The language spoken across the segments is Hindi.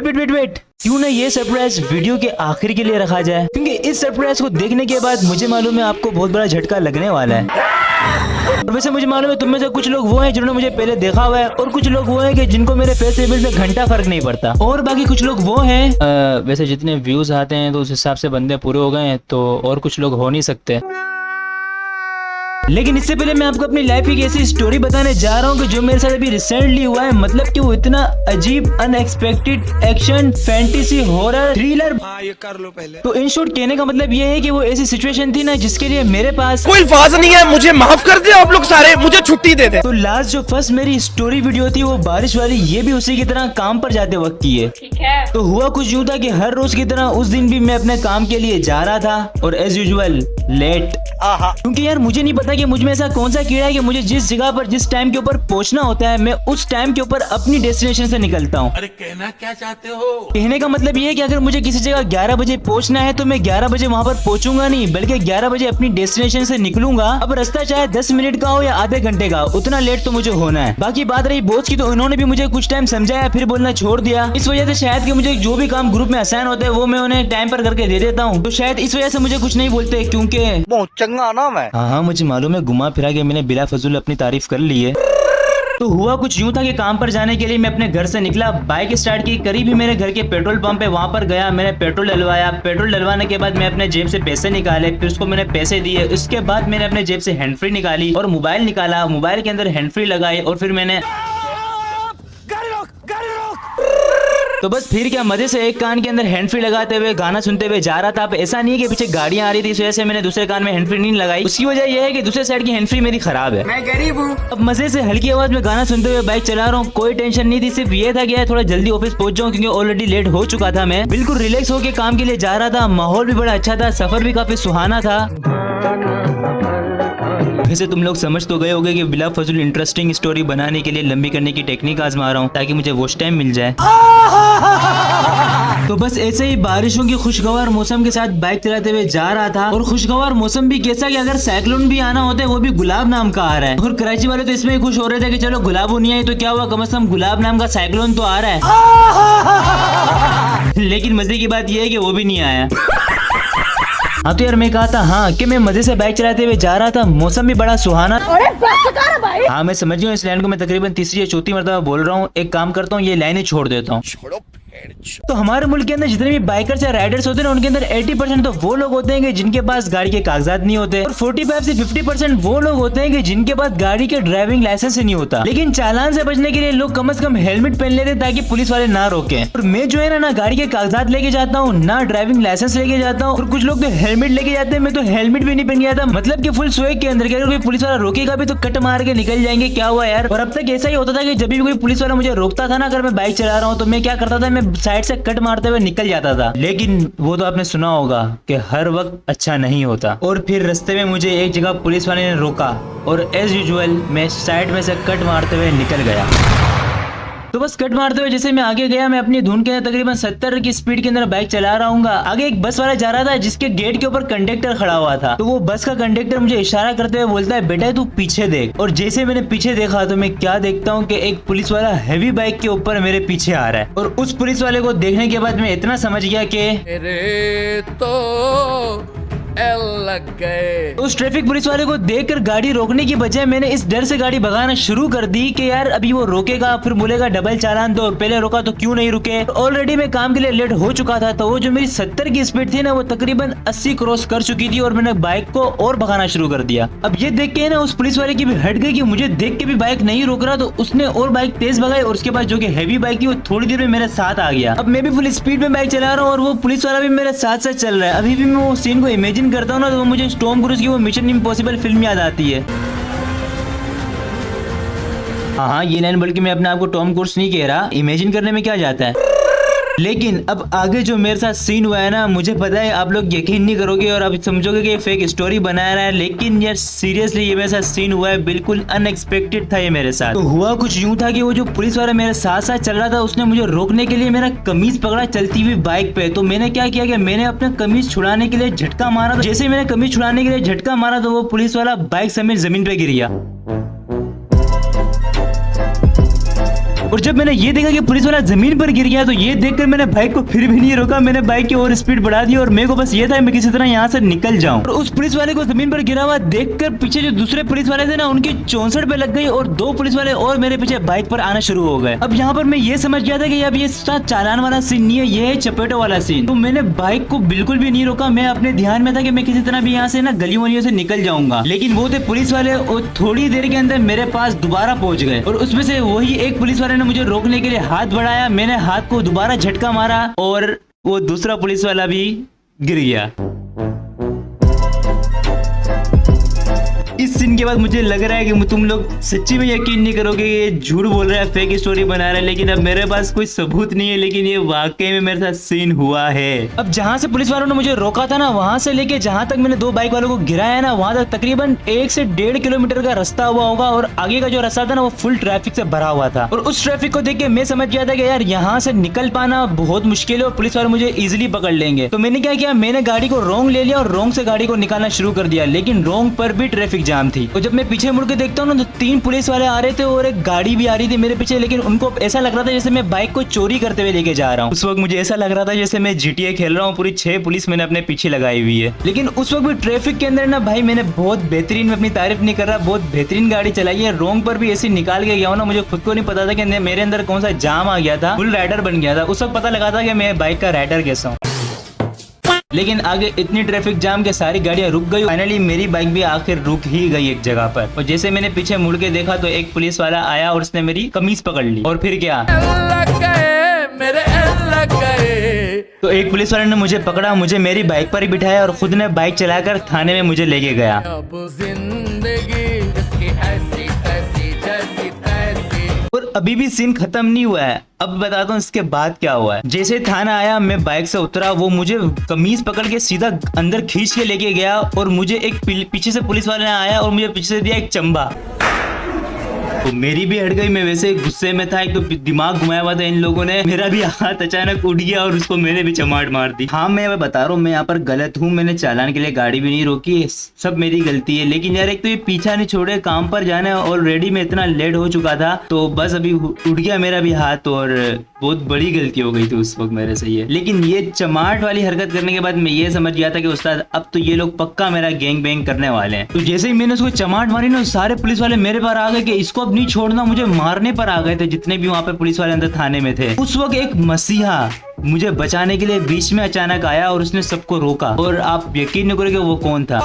वेट, क्यों ना ये सरप्राइज वीडियो के आखिर के लिए रखा जाए, क्योंकि इस सरप्राइज को देखने के बाद मुझे मालूम है आपको बहुत बड़ा झटका लगने वाला है। और वैसे मुझे मालूम है तुम में से कुछ लोग वो हैं जिन्होंने मुझे पहले देखा हुआ है, और कुछ लोग वो हैं कि जिनको मेरे फेस रिवील में घंटा फर्क नहीं पड़ता, और बाकी कुछ लोग वो हैं वैसे जितने व्यूज आते हैं तो उस हिसाब से बंदे पूरे हो गए हैं, तो और कुछ लोग हो नहीं सकते। लेकिन इससे पहले मैं आपको अपनी लाइफ की ऐसी स्टोरी बताने जा रहा हूँ कि जो मेरे साथ अभी रिसेंटली हुआ है। मतलब कि वो इतना अजीब, unexpected action, fantasy, horror, thriller. ये कर लो पहले। तो इन शॉर्ट कहने का मतलब ये है कि वो ऐसी सिचुएशन थी ना जिसके लिए मेरे पास कोई अल्फाज नहीं है, मुझे माफ कर दे आप लोग सारे, मुझे छुट्टी दे दे। तो लास्ट जो फर्स्ट मेरी स्टोरी वीडियो थी वो बारिश वाली, ये भी उसी की तरह काम पर जाते वक्त की है। ठीक है। तो हुआ कुछ यूँ था कि हर रोज की तरह उस दिन भी मैं अपने काम के लिए जा रहा था, और एज यूजुअल लेट। क्योंकि यार मुझे नहीं पता कि मुझ में ऐसा कौन सा कीड़ा है कि मुझे जिस जगह पर जिस टाइम के ऊपर पहुंचना होता है मैं उस टाइम के ऊपर अपनी डेस्टिनेशन से निकलता हूँ। अरे कहना क्या चाहते हो? कहने का मतलब ये है कि अगर मुझे किसी जगह 11 बजे पहुंचना है तो मैं 11 बजे वहाँ पर पहुंचूंगा नहीं, बल्कि 11 बजे अपनी डेस्टिनेशन से निकलूंगा। अब रास्ता चाहे 10 मिनट का हो या आधे घंटे का, उतना लेट तो मुझे होना है। बाकी बात रही बॉस की, तो उन्होंने भी मुझे कुछ टाइम समझाया फिर बोलना छोड़ दिया। इस वजह से शायद कि मुझे जो भी काम ग्रुप में असाइन होते हैं वो मैं उन्हें टाइम पर करके दे देता हूँ, तो शायद इस वजह से मुझे कुछ नहीं बोलते, क्योंकि बहुत चंगा ना मैं। हाँ, मुझे मालूम है घुमा फिरा के मैंने बिला फजूल अपनी तारीफ कर ली है। तो हुआ कुछ यूं था कि काम पर जाने के लिए मैं अपने घर से निकला, बाइक स्टार्ट की, करीब ही मेरे घर के पेट्रोल पंप है वहां पर गया, मैंने पेट्रोल डलवाया। पेट्रोल डलवाने के बाद मैं अपने जेब से पैसे निकाले, फिर उसको मैंने पैसे दिए। उसके बाद मैंने अपने जेब से हैंड फ्री निकाली और मोबाइल निकाला, मोबाइल के अंदर हैंड फ्री लगाई, और फिर मैंने तो बस फिर क्या मजे से एक कान के अंदर हैंड फ्री लगाते हुए गाना सुनते हुए जा रहा था। अब ऐसा नहीं है कि पीछे गाड़ियां आ रही थी इस वजह से मैंने दूसरे कान में हैंड फ्री नहीं लगाई, उसकी वजह यह है कि दूसरे साइड की हैंड फ्री मेरी खराब है। मैं गरीब हूँ। अब मजे से हल्की आवाज में गाना सुनते हुए बाइक चला रहा हूँ, कोई टेंशन नहीं थी, सिर्फ ये था कि थोड़ा जल्दी ऑफिस पहुंच जाऊं, क्योंकि ऑलरेडी लेट हो चुका था। मैं बिल्कुल रिलैक्स होकर काम के लिए जा रहा था, माहौल भी बड़ा अच्छा था, सफर भी काफी सुहाना था। वैसे तुम लोग समझ तो गए होगे कि बिला फजूल इंटरेस्टिंग स्टोरी बनाने के लिए लंबी करने की टेक्निक आजमा रहा हूँ ताकि मुझे वॉच टाइम मिल जाए। तो बस ऐसे ही बारिशों की खुशगवार मौसम के साथ बाइक चलाते हुए जा रहा था, और खुशगवार मौसम भी कैसा कि अगर साइक्लोन भी आना होता है वो भी गुलाब नाम का आ रहा है। और कराची वाले तो इसमें ही खुश हो रहे थे कि चलो गुलाब नहीं आई तो क्या हुआ, कम से कम गुलाब नाम का साइक्लोन तो आ रहा है। लेकिन मजे की बात यह है कि वो भी नहीं आया। हाँ तो यार मैं कहा था कि मैं मजे से बाइक चलाते हुए जा रहा था, मौसम भी बड़ा सुहाना। हाँ मैं समझ गया, इस लाइन को मैं तकरीबन तीसरी या चौथी मरतबा बोल रहा हूँ। एक काम करता हूँ, ये लाइनें छोड़ देता हूँ। तो हमारे मुल्क के अंदर जितने भी बाइकर्स या राइडर्स होते हैं उनके अंदर 80% तो वो लोग होते हैं कि जिनके पास गाड़ी के कागजात नहीं होते, और 45 से 50% वो लोग होते हैं कि जिनके पास गाड़ी के ड्राइविंग लाइसेंस ही नहीं होता। लेकिन चालान से बचने के लिए लोग कम से कम हेलमेट पहन लेते हैं ताकि पुलिस वाले ना रोके। और मैं जो है ना गाड़ी के कागजात लेके जाता हूँ, ना ड्राइविंग लाइसेंस लेके जाता हूँ, और कुछ लोग तो हेलमेट लेके जाते हैं, मैं तो हेलमेट भी नहीं पहन गया था। मतलब कि फुल स्वेग के अंदर, अगर कोई पुलिस वाला रोकेगा भी तो कट मार के निकल जाएंगे, क्या हुआ यार। और अब तक ऐसा ही होता था कि जब भी कोई पुलिस वाला मुझे रोकता था ना, अगर मैं बाइक चला रहा हूँ, तो मैं क्या करता था, मैं साइड से कट मारते हुए निकल जाता था। लेकिन वो तो आपने सुना होगा कि हर वक्त अच्छा नहीं होता। और फिर रास्ते में मुझे एक जगह पुलिस वाले ने रोका, और एज यूजुअल मैं साइड में से कट मारते हुए निकल गया। तो बस कट मारते हुए जैसे मैं आगे गया, मैं अपनी धुन के अंदर तकरीबन 70 की स्पीड के अंदर बाइक चला रहा हूँ। आगे एक बस वाला जा रहा था जिसके गेट के ऊपर कंडक्टर खड़ा हुआ था। तो वो बस का कंडक्टर मुझे इशारा करते हुए बोलता है, बेटा तू पीछे देख। और जैसे मैंने पीछे देखा तो मैं क्या देखता हूँ कि एक पुलिस वाला हैवी बाइक के ऊपर मेरे पीछे आ रहा है। और उस पुलिस वाले को देखने के बाद मैं इतना समझ गया कि लग गए। उस ट्रैफिक पुलिस वाले को देखकर गाड़ी रोकने की बजाय मैंने इस डर से गाड़ी भगाना शुरू कर दी कि यार अभी वो रोकेगा, फिर बोलेगा डबल चालान दो, पहले रोका तो क्यों नहीं रुके। ऑलरेडी मैं काम के लिए लेट हो चुका था, तो वो जो मेरी 70 की स्पीड थी ना वो तकरीबन 80 क्रॉस कर चुकी थी, और मैंने बाइक को और भगाना शुरू कर दिया। अब ये देख के ना उस पुलिस वाले की भी हट गई कि मुझे देख के भी बाइक नहीं रोक रहा, तो उसने और बाइक तेज भगाई, और उसके बाद जो कि हैवी बाइक थी वो थोड़ी देर में मेरे साथ आ गया। अब मैं भी फुल स्पीड में बाइक चला रहा हूँ और वो पुलिस वाला भी मेरे साथ साथ चल रहा है। अभी भी मैं वो सीन को इमेजिन करता हूँ ना तो मुझे टॉम क्रूज की वो मिशन इम्पॉसिबल फिल्म याद आती है। हाँ ये लाइन बल्कि मैं अपने आप को टॉम क्रूज नहीं कह रहा, इमेजिन करने में क्या जाता है। लेकिन अब आगे जो मेरे साथ सीन हुआ है ना, मुझे पता है आप लोग यकीन नहीं करोगे और आप समझोगे कि ये फेक स्टोरी बना रहा है, लेकिन यार सीरियसली ये मेरे साथ सीन हुआ है, बिल्कुल अनएक्सपेक्टेड था ये मेरे साथ। तो हुआ कुछ यूं था कि वो जो पुलिस वाला मेरे साथ साथ चल रहा था उसने मुझे रोकने के लिए मेरा कमीज पकड़ा चलती हुई बाइक पे। तो मैंने क्या किया कि मैंने अपना कमीज छुड़ाने के लिए झटका मारा। तो जैसे मैंने कमीज छुड़ाने के लिए झटका मारा तो वो पुलिस वाला बाइक समेत जमीन पे गिर गया। और जब मैंने ये देखा कि पुलिस वाला जमीन पर गिर गया तो ये देखकर मैंने बाइक को फिर भी नहीं रोका। मैंने बाइक की और स्पीड बढ़ा दी और मेरे को बस ये था मैं किसी तरह यहाँ से निकल जाऊं। और उस पुलिस वाले को जमीन पर गिरा हुआ देखकर पीछे जो दूसरे पुलिस वाले थे ना उनकी 64 पे लग गई और 2 पुलिस वाले और मेरे पीछे बाइक पर आना शुरू हो गए। अब यहाँ पर मैं ये समझ गया था कि अब ये चालान वाला सीन नहीं है, ये है चपेटों वाला सीन। तो मैंने बाइक को बिल्कुल भी नहीं रोका। मैं अपने ध्यान में था कि मैं किसी तरह भी यहाँ से ना गलियों वलियों से निकल जाऊंगा, लेकिन वो थे पुलिस वाले और थोड़ी देर के अंदर मेरे पास दोबारा पहुंच गए। और उसमें से वही एक पुलिस वाले ने मुझे रोकने के लिए हाथ बढ़ाया। मैंने हाथ को दोबारा झटका मारा और वो दूसरा पुलिस वाला भी गिर गया। इस सीन के बाद मुझे लग रहा है कि तुम लोग सच्ची में यकीन नहीं करोगे ये झूठ बोल रहा है, फेक स्टोरी बना रहा है, लेकिन अब मेरे पास कोई सबूत नहीं है, लेकिन ये वाकई में मेरे साथ सीन हुआ है। अब जहां से पुलिस वालों ने मुझे रोका था ना वहां से लेके जहां तक मैंने 2 बाइक वालों को गिराया ना वहां तक तकरीबन 1 से 1.5 किलोमीटर का रास्ता हुआ होगा और आगे का जो रास्ता था ना वो फुल ट्रैफिक से भरा हुआ था। और उस ट्रैफिक को देख के मैं समझ गया था कि यार यहाँ से निकल पाना बहुत मुश्किल है और पुलिस वाले मुझे इजिली पकड़ लेंगे। तो मैंने क्या किया, मैंने गाड़ी को रोंग ले लिया और रोंग से गाड़ी को निकालना शुरू कर दिया, लेकिन रोंग पर भी ट्रैफिक जाम थी। और जब मैं पीछे मुड़ के देखता हूँ ना तो 3 पुलिस वाले आ रहे थे और एक गाड़ी भी आ रही थी मेरे पीछे, लेकिन उनको ऐसा लग रहा था जैसे मैं बाइक को चोरी करते हुए लेके जा रहा हूँ। उस वक्त मुझे ऐसा लग रहा था जैसे मैं GTA खेल रहा हूँ, पूरी 6 पुलिस मैंने अपने पीछे लगाई हुई है। लेकिन उस वक्त भी ट्रैफिक के अंदर ना भाई मैंने बहुत बेहतरीन, मैं अपनी तारीफ नहीं कर रहा, बहुत बेहतरीन गाड़ी चलाई है। रोंग पर भी ऐसी निकाल के गया हूँ ना, मुझे खुद को नहीं पता था कि मेरे अंदर कौन सा जाम आ गया था, फुल राइडर बन गया था। उस वक्त पता लगा था कि मैं बाइक का राइडर कैसा हूँ। लेकिन आगे इतनी ट्रैफिक जाम के सारी गाड़ियां रुक गई। फाइनली मेरी बाइक भी आखिर रुक ही गई एक जगह पर। और जैसे मैंने पीछे मुड़ के देखा तो एक पुलिस वाला आया और उसने मेरी कमीज पकड़ ली। और फिर क्या, तो एक पुलिस वाले ने मुझे पकड़ा, मुझे मेरी बाइक पर ही बिठाया और खुद ने बाइक चलाकर थाने में मुझे लेके गया। और अभी भी सीन खत्म नहीं हुआ है, अब बताता हूँ इसके बाद क्या हुआ है। जैसे थाना आया मैं बाइक से उतरा, वो मुझे कमीज पकड़ के सीधा अंदर खींच के लेके गया और मुझे एक पीछे से पुलिस वाले ने आया और मुझे पीछे से दिया एक चंबा। तो मेरी भी हट गई, मैं वैसे गुस्से में था, एक तो दिमाग घुमाया हुआ था इन लोगों ने, मेरा भी हाथ अचानक उठ गया और उसको मैंने भी चमाट मार दी। हाँ मैं बता रहा हूँ मैं यहाँ पर गलत हूँ, मैंने चालान के लिए गाड़ी भी नहीं रोकी, सब मेरी गलती है। लेकिन यार एक तो ये पीछा नहीं छोड़े, काम पर जाने ऑलरेडी मैं इतना लेट हो चुका था, तो बस अभी उठ गया मेरा भी हाथ और बहुत बड़ी गलती हो गई थी उस वक्त मेरे से ये। लेकिन ये चमाट वाली हरकत करने के बाद मैं ये समझ गया था कि उस्ताद अब तो ये लोग पक्का मेरा गैंग बैंग करने वाले हैं। तो जैसे ही मैंने उसको चमाट मारी ना सारे पुलिस वाले मेरे पर आ गए कि इसको अब नहीं छोड़ना, मुझे मारने पर आ गए थे जितने भी वहाँ पे पुलिस वाले अंदर थाने में थे। उस वक्त एक मसीहा मुझे बचाने के लिए बीच में अचानक आया और उसने सबको रोका। और आप यकीन नहीं करोगे वो कौन था।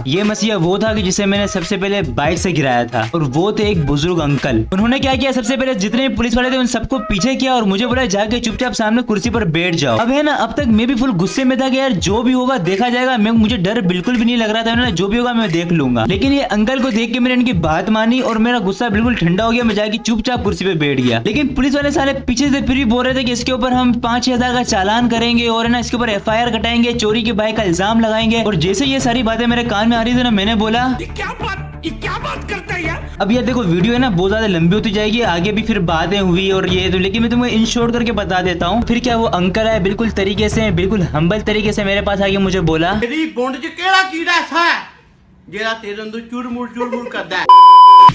ये मसीहा वो था कि जिसे मैंने सबसे पहले बाइक से गिराया था और वो थे एक बुजुर्ग अंकल। उन्होंने क्या किया, सबसे पहले जितने भी पुलिस वाले थे उन सबको पीछे किया और मुझे बोला जाके चुपचाप सामने कुर्सी पर बैठ जाओ। अब है ना, अब तक मैं भी फुल गुस्से में था कि यार जो भी होगा देखा जाएगा, मुझे डर बिल्कुल भी नहीं लग रहा था, जो भी होगा मैं देख लूंगा। लेकिन ये अंकल को देख के मैंने इनकी बात मानी और मेरा गुस्सा बिल्कुल ठंडा हो गया, मैं जाके चुपचाप कुर्सी पे बैठ गया। लेकिन पुलिस वाले साले पीछे से फिर भी बोल रहे थे कि इसके ऊपर हम 5,000 का चालान करेंगे और है ना इसके ऊपर FIR कटाएंगे, चोरी की बाइक का इल्जाम लगाएंगे। और जैसे ये सारी बातें मेरे कान में आ रही थी ना, मैंने बोला ये क्या बात करता है यार। अब यार देखो वीडियो है ना बहुत ज्यादा लंबी होती जाएगी, आगे भी फिर बातें हुई और ये तो, लेकिन मैं तुम्हें इन शॉर्ट करके बता देता हूँ। फिर क्या, वो अंकल है बिल्कुल तरीके से, बिल्कुल हम्बल तरीके से मेरे पास आके मुझे बोला तेरी गुंड च केड़ा कीड़ा था जेड़ा तेरे अंदर चुरमुर करदा है।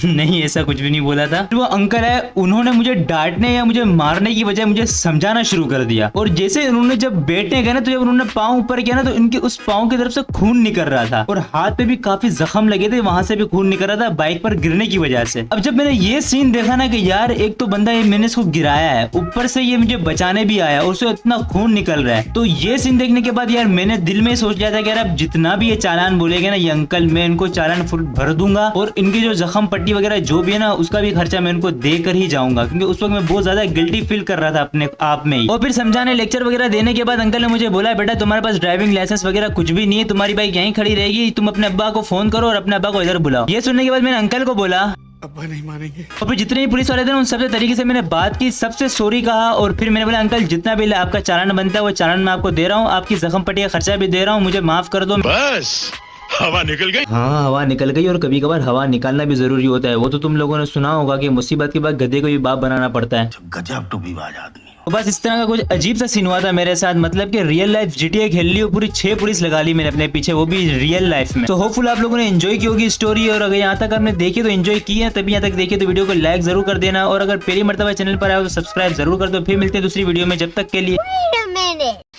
नहीं ऐसा कुछ भी नहीं बोला था। वो अंकल है, उन्होंने मुझे डांटने या मुझे मारने की बजाय मुझे समझाना शुरू कर दिया। और जैसे उन्होंने जब बैठने गए ना तो जब उन्होंने पाँव ऊपर किया ना तो इनके उस पाँव की तरफ से खून निकल रहा था और हाथ पे भी काफी जख्म लगे थे, वहां से भी खून निकल रहा था बाइक पर गिरने की वजह से। अब जब मैंने ये सीन देखा ना कि यार एक तो बंदा मैंने इसको गिराया है, ऊपर से ये मुझे बचाने भी आया और उससे इतना खून निकल रहा है, तो ये सीन देखने के बाद यार मैंने दिल में सोच लिया था कि यार अब जितना भी ये चालान बोलेगे ना ये अंकल, मैं इनको चालान फुल भर दूंगा और इनकी जो जख्म पट्टी वगैरह जो भी है ना उसका भी खर्चा मैं उनको देकर ही जाऊंगा, क्योंकि उस वक्त मैं बहुत ज्यादा गिल्टी फील कर रहा था अपने आप में ही। और फिर समझाने लेक्चर वगैरह देने के बाद अंकल ने मुझे बोला बेटा तुम्हारे पास ड्राइविंग लाइसेंस वगैरह कुछ भी नहीं है, तुम्हारी बाइक यहीं खड़ी रहेगी, तुम अपने अब्बा को फोन करो और अपने अब्बा को इधर बुलाओ। ये सुनने के बाद मैंने अंकल को बोला अब्बा नहीं मानेंगे। और फिर जितने भी पुलिस वाले थे उन सबसे तरीके से मैंने बात की, सबसे सॉरी कहा और फिर मैंने बोला अंकल जितना भी आपका चालान बनता है वो चालान मैं आपको दे रहा हूँ, आपकी जख्म पट्टी का खर्चा भी दे रहा हूँ, मुझे माफ कर दो। बस हवा निकल गई। हाँ हवा निकल गई और कभी कभार हवा निकालना भी जरूरी होता है। वो तो तुम लोगों ने सुना होगा कि मुसीबत के बाद गधे को भी बाप बनाना पड़ता है। गजब टू भी बाज आदमी। तो बस इस तरह का कुछ अजीब सा सीन हुआ था मेरे साथ, मतलब कि रियल लाइफ GTA खेल ली और पूरी 6 पुलिस लगा ली मैंने अपने पीछे, वो भी रियल लाइफ में। तो होपफुल आप लोगों ने एंजॉय की होगी स्टोरी, और अगर यहाँ तक आपने देखी तो एंजॉय की है, तभी यहाँ तक देखिए तो वीडियो को लाइक जरूर कर देना, और अगर पहली मर्तबा चैनल पर आए तो सब्सक्राइब जरूर कर दो। फिर मिलते हैं दूसरी वीडियो में, जब तक के लिए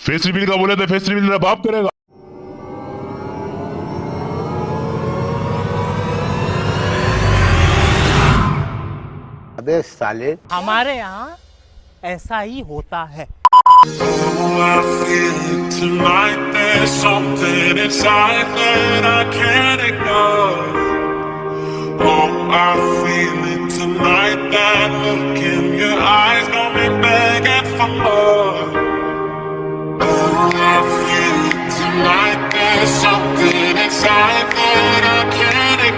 फेस रिवील का बोले तो फेस रिवील मेरा बाप करेगा। अबे साले हमारे यहाँ ऐसा ही होता है। Oh, I feel it tonight. There's something inside that I can't ignore. Oh, I feel it tonight. That look in your eyes got me begging for more. Oh, I feel it tonight. There's something inside